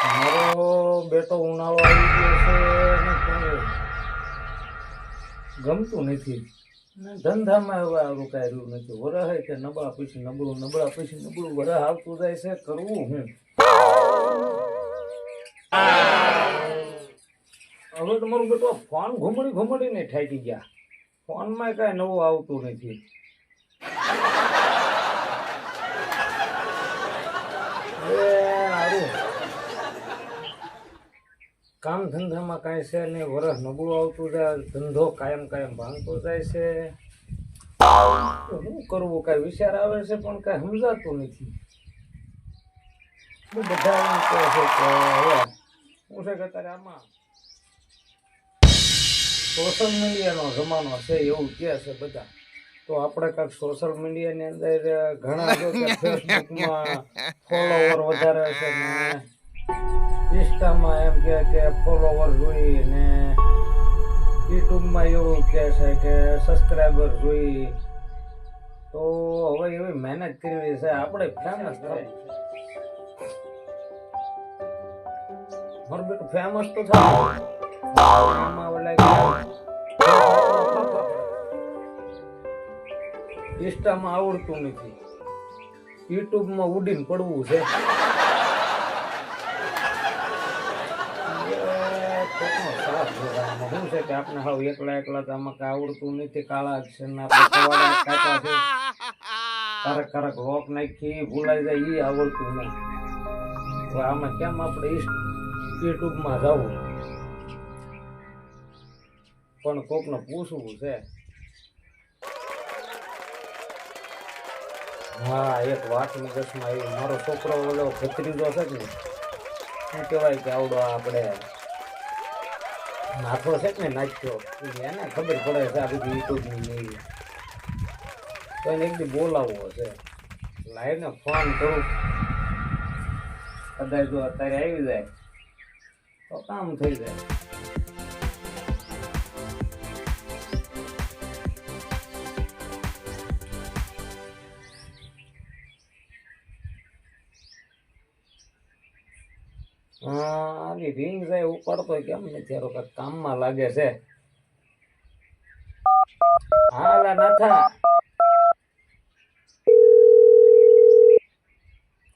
મારો બેટો ઉનાળો આવી ગયો છે ને કોઈ ગમતું નથી ને ધંધામાં હવે આવું કાંઈ રહ્યું નથી. વરહ કે નબળા પછી નબળું વરહ આવતું જાય છે. કરવું હું હવે તમારું બેટો ફોન ઘુમડીને ઠાકી ગયા. ફોનમાં કાંઈ નવું આવતું નથી. સારું કામ ધંધામાં કાંઈ છે નહીં. વરસ નબળું આવતું જાય, ધંધો કાયમ ભાંગતો જાય છે. શું કરવું કાંઈ વિચાર આવે છે પણ કાંઈ સમજાતું નથી. બધા એમ કહે છે કે હવે શું છે કે અત્યારે આમાં સોશિયલ મીડિયાનો જમાનો છે એવું કહે છે બધા. તો આપણે કાંઈક સોશિયલ મીડિયાની અંદર ઘણા જો કે ફેસબુકમાં ફોલોવર વધારે છે ને ઇન્સ્ટામાં એમ કે ફોલોવર જોઈ ને યુટ્યુબમાં એવું કહે છે કે સબસ્ક્રાઈબર જોઈ. તો હવે એવી મહેનત કરવી છે આપણે ફેમસ થાય. મારું બેટું ફેમસ તો થાય ઇન્સ્ટામાં આવડતું નથી, યુટ્યુબમાં ઉડીને પડવું છે. શું છે કે આપણે હાવ એકલા તો આમાં કઈ આવડતું નથી. કાળા અક્ષર ના કાચા છે, કારક લોક નાખી ભૂલાઈ જાય એ આવડતું નહીં. તો આમાં કેમ આપણે યુટ્યુબમાં જવું પણ કોકને પૂછવું છે. હા એક વાત મગજમાં આવી. મારો છોકરો ઓલો ભત્રીજો છે ને શું કહેવાય કે આવડો આપણે નાથો છે ને નાખ્યો એને ખબર પડે છે આ બધી યુટ્યુબની નહીં. તો એને એકદી બોલાવવો છે. લાઈને ફોન કરું, કદાચ જો અત્યારે આવી જાય તો કામ થઈ જાય. આની રિંગ જાય ઉપાડતો કેમ નથી? કાંઈક કામમાં લાગે છે. હાલા નાથા,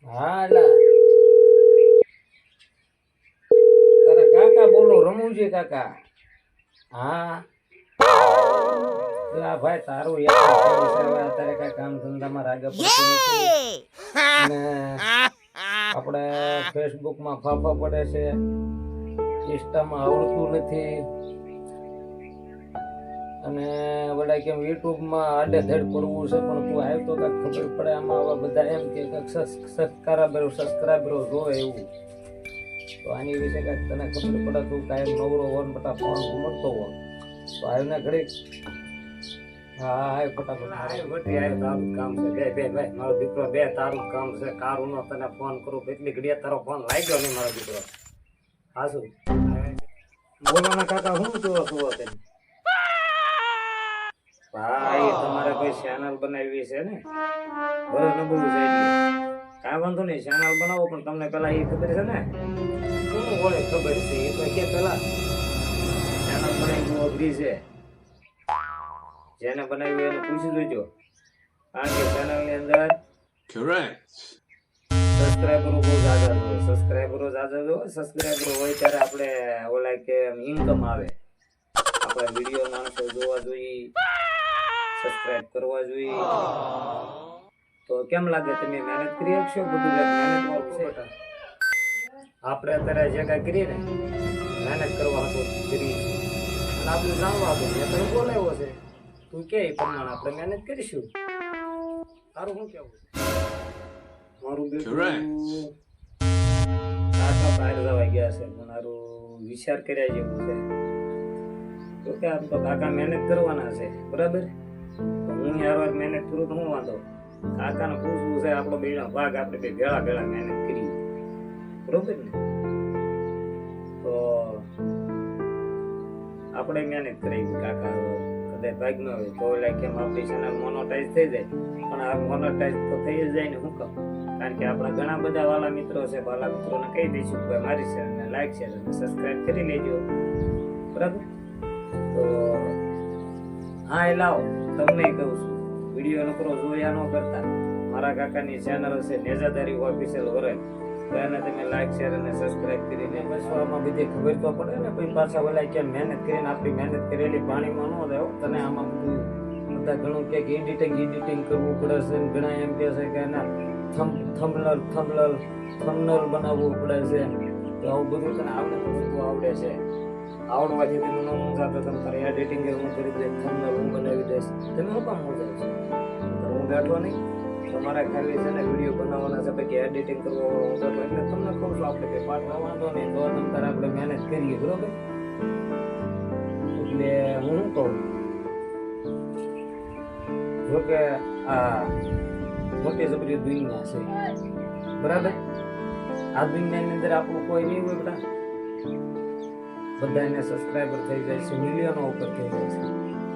હાલા તારા કાકા બોલો, રમુજી કાકા. હા ભાઈ તારું અત્યારે કઈ કામ ધંધામાં રાગે પડતું નથી અને આપણે ફેસબુકમાં ફાફા પડે છે, ઇન્સ્ટામાં આવડતું નથી અને વડા કેમ યુટ્યુબમાં આડેધડ પડવું છે. પણ તું આવ્યો તો કાંઈક ખબર પડે. આમાં આવા બધા એમ કે સબસ્ક્રાઈબરો જોવે એવું. તો આની વિશે કાંઈક તને ખબર પડે, તું કાંઈ નવરો હોન બટા ફોન ઉમરતો હો તો આવ્યો ને ઘડીક. હા ફટાફટ તારું કામ છે. ભાઈ મારો દીકરો તારું કામ છે. કારું નો તને ફોન કરું એટલી ઘડિયા તારો ફોન લાગ્યો નહીં મારો દીકરો. હા શું બોલો ને કાકા, શું જોવો છો તમે? ભાઈ તમારે કોઈ ચેનલ બનાવી છે ને? બરોબર નબળું છે એટલે કાંઈ વાંધો નહીં, ચેનલ બનાવો. પણ તમને પેલા એ ખબર છે ને શું હોય? ખબર છે એ તો કે પેલા ચેનલ બનાવી અઘરી છે. જેને બનાવ્યું એને પૂછી જોજો. કારણ કે ચેનલ ની અંદર સબસ્ક્રાઈબરો બહુ જાજા હોય. સબસ્ક્રાઈબરો હોય ત્યારે આપણે ઓલા કે ઇન્કમ આવે. આપણે વિડીયો માણસો જોવા જોઈએ, સબસ્ક્રાઇબ કરવા જોઈએ. તો કેમ લાગે તમે મહેનત કરી શકશો? બધું મહેનત વાળું છે. આપણે અત્યારે જે કાંઈ કરીએ ને મહેનત કરવા હતો કરી અને આપણે જાણવા હતું તમે બોલાવ્યો છે. તું કે એ પ્રમાણે આપણે મહેનત કરીશું. તારું શું કેવું? મારું બેટું કાકા બહાર જવા ગયા છે પણ મારું વિચાર કર્યા જેવું છે. તો કે આમ તો કાકા મહેનત કરવાના છે બરાબર. તો હું યાર મહેનત કરું તો હું વાંધો? કાકાને પૂછવું છે આપણો બેનો ભાગ. આપણે બે ભેળા મહેનત કરી બરોબર ને? તો આપણે મહેનત કરી કાકા કદાચ ભાગ ન હોય તો કેમ આપણી ચેનલ મોનોટાઈઝ થઈ જાય. પણ આ મોનોટાઈઝ તો થઈ જ જાય ને. શું કહું કારણ કે આપણા ઘણા બધા વાલા મિત્રો છે, વાલા મિત્રોને કહી દઈશું કે મારી ચેનલને લાઈક શેર અને સબસ્ક્રાઇબ કરી લેજો, બરાબર? તો હા, એ લાવો તમને કહું છું, વિડીયો નકરો જોયા ન કરતા મારા કાકાની ચેનલ છે નેજાદારી ઓફિશિયલ વરલ, તો એને તમે લાઈક શેર અને સબસ્ક્રાઇબ કરીને બસ આમાં બધી ખબર તો પડે ને, પછી પાછા ઓલા કેમ મહેનત કરીને આપણી મહેનત કરેલી પાણીમાં ન જાય. તને આમાં બધું બધા ઘણું કે એડિટિંગ કરવું પડે છે, ઘણા એમ કહે છે કે એના થંબનેલ બનાવવું પડે છે. તો આવું બધું તને આવડે તો બધું આવડે છે, આવડવાથી તમે ન મૂંઝાતો, તમે તારે એડિટિંગ હું કરી દઈશ, થંબનેલ હું બનાવી દઈશ, તમે શું કામ મૂંઝાવ છો? હું બેઠો નહીં, તમારે ખાલી છે ને વિડીયો બનાવવાના છે, પછી એડિટિંગ કરવા હું બેઠો, એટલે તમને કહું છું આપણે કે પાઠ વાંધો નહીં, તો તમે તારે આપણે મહેનત કરીએ, બરોબર? એટલે હું શું કહું, જોકે આ મોટી જબરી દુનિયા છે, બરાબર? આ દુનિયાની અંદર આપણું કોઈ નહીં હોય બેટા, બધાને સબસ્ક્રાઈબર થઈ જાય છે, મિલિયનો ઉપર થઈ જાય છે.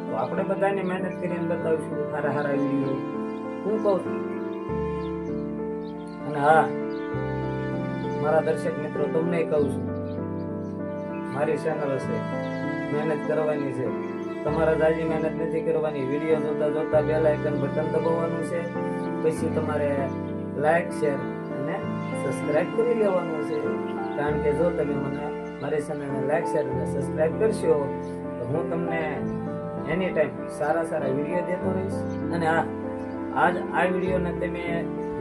તો આપણે બધાને મહેનત કરીને બતાવીશું સારા વિડીયો, હું કહું છું. અને હા, મારા દર્શક મિત્રો તમને કહું છું, મારી ચેનલ છે, મહેનત કરવાની છે, તમારે જાજી મહેનત નથી કરવાની. વિડીયો જોતા બેલ આઇકન બટન દબાવવાનું છે, પછી તમારે લાઈક શેર અને સબસ્ક્રાઇબ કરી લેવાનું છે. કારણ કે જો તમે મને મારી ચેનલને લાઈક શેર અને સબસ્ક્રાઇબ કરશો તો હું તમને એની ટાઈમ સારા વિડીયો દેતો રહીશ. અને હા, આજ આ વિડીયોને તમે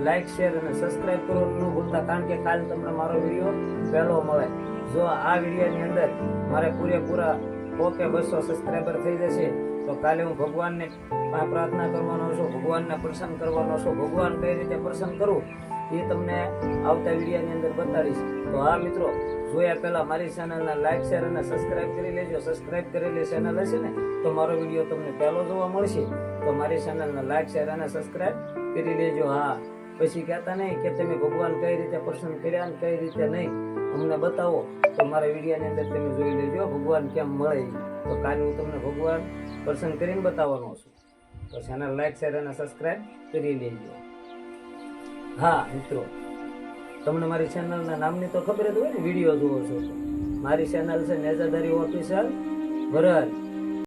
લાઈક શેર અને સબસ્ક્રાઇબ કરવાનું ન ભૂલતા, કારણ કે કાલે તમને મારો વિડીયો પહેલો મળે. જો આ વિડીયોની અંદર મારે પૂરેપૂરા 100 કે 200 સબસ્ક્રાઈબર થઈ જશે તો કાલે હું ભગવાનને પ્રાર્થના કરવાનો છું, ભગવાનને પ્રસન્ન કરવાનો છું. ભગવાન કઈ રીતે પ્રસન્ન કરું એ તમને આવતા વિડીયોની અંદર બતાડીશ. તો હા મિત્રો, જોયા પહેલા મારી ચેનલને લાઈક શેર અને સબસ્ક્રાઇબ કરી લેજો. સબસ્ક્રાઇબ કરેલી ચેનલ હશે ને તો મારો વિડીયો તમને પહેલો જોવા મળશે. તો મારી ચેનલને લાઈક શેર અને સબસ્ક્રાઇબ કરી લેજો. હા, પછી કહેતા નહીં કે તમે ભગવાન કઈ રીતે પ્રસન્ન કર્યા ને કઈ રીતે નહીં, અમને બતાવો. તો મારા વિડીયોની અંદર તમે જોઈ લેજો ભગવાન કેમ મળે. તો કાલે હું તમને ભગવાન પ્રસન્ન કરીને બતાવવાનો છું. તો ચેનલ લાઈક શેર અને સબસ્ક્રાઇબ કરી લેજો. હા મિત્રો, તમને મારી ચેનલના નામની તો ખબર જ હોય ને, વિડીયો જોવો છો તો. મારી ચેનલ છે નેજાદારી ઓફિશિયલ વરલ.